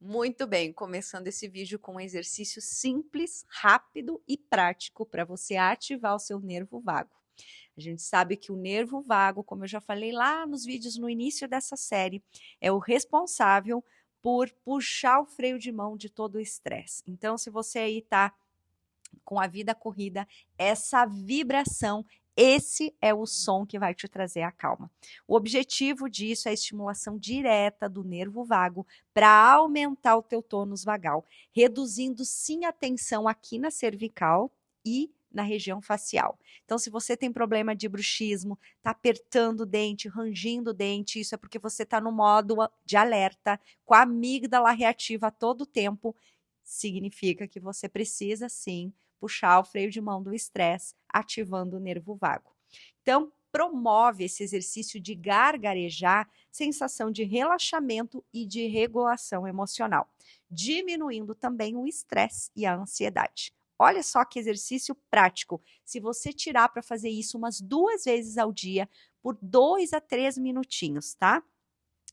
Muito bem, começando esse vídeo com um exercício simples, rápido e prático para você ativar o seu nervo vago. A gente sabe que o nervo vago, como eu já falei lá nos vídeos no início dessa série, é o responsável por puxar o freio de mão de todo o estresse. Então, se você aí está com a vida corrida, essa vibração, esse é o som que vai te trazer a calma. O objetivo disso é a estimulação direta do nervo vago para aumentar o teu tônus vagal, reduzindo sim a tensão aqui na cervical e na região facial. Então, se você tem problema de bruxismo, está apertando o dente, rangindo o dente, isso é porque você está no modo de alerta, com a amígdala reativa a todo tempo, significa que você precisa sim puxar o freio de mão do estresse, ativando o nervo vago. Então, promove esse exercício de gargarejar, sensação de relaxamento e de regulação emocional, diminuindo também o estresse e a ansiedade. Olha só que exercício prático. Se você tirar para fazer isso umas 2 vezes ao dia, por 2 a 3 minutinhos, tá?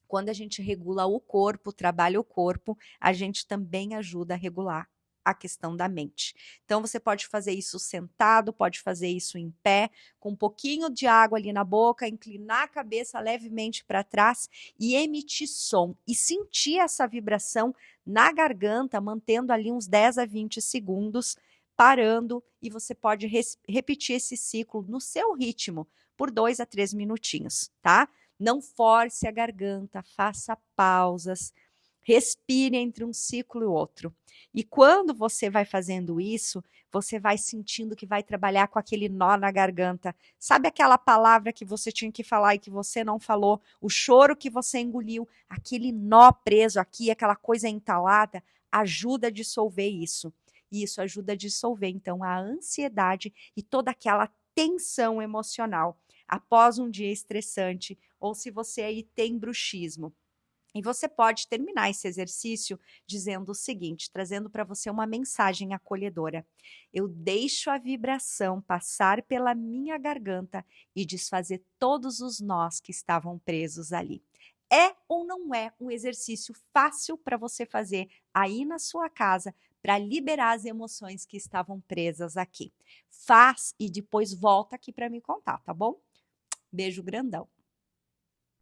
Quando a gente regula o corpo, trabalha o corpo, a gente também ajuda a regular a questão da mente. Então, você pode fazer isso sentado, pode fazer isso em pé, com um pouquinho de água ali na boca, inclinar a cabeça levemente para trás e emitir som. E sentir essa vibração na garganta, mantendo ali uns 10 a 20 segundos, parando, e você pode repetir esse ciclo no seu ritmo, por 2 a 3 minutinhos, tá? Não force a garganta, faça pausas, respire entre um ciclo e outro. E quando você vai fazendo isso, você vai sentindo que vai trabalhar com aquele nó na garganta. Sabe aquela palavra que você tinha que falar e que você não falou? O choro que você engoliu, aquele nó preso aqui, aquela coisa entalada, ajuda a dissolver isso. E isso ajuda a dissolver, então, a ansiedade e toda aquela tensão emocional após um dia estressante, ou se você aí tem bruxismo. E você pode terminar esse exercício dizendo o seguinte, trazendo para você uma mensagem acolhedora. Eu deixo a vibração passar pela minha garganta e desfazer todos os nós que estavam presos ali. É ou não é um exercício fácil para você fazer aí na sua casa para liberar as emoções que estavam presas aqui? Faz e depois volta aqui para me contar, tá bom? Beijo grandão.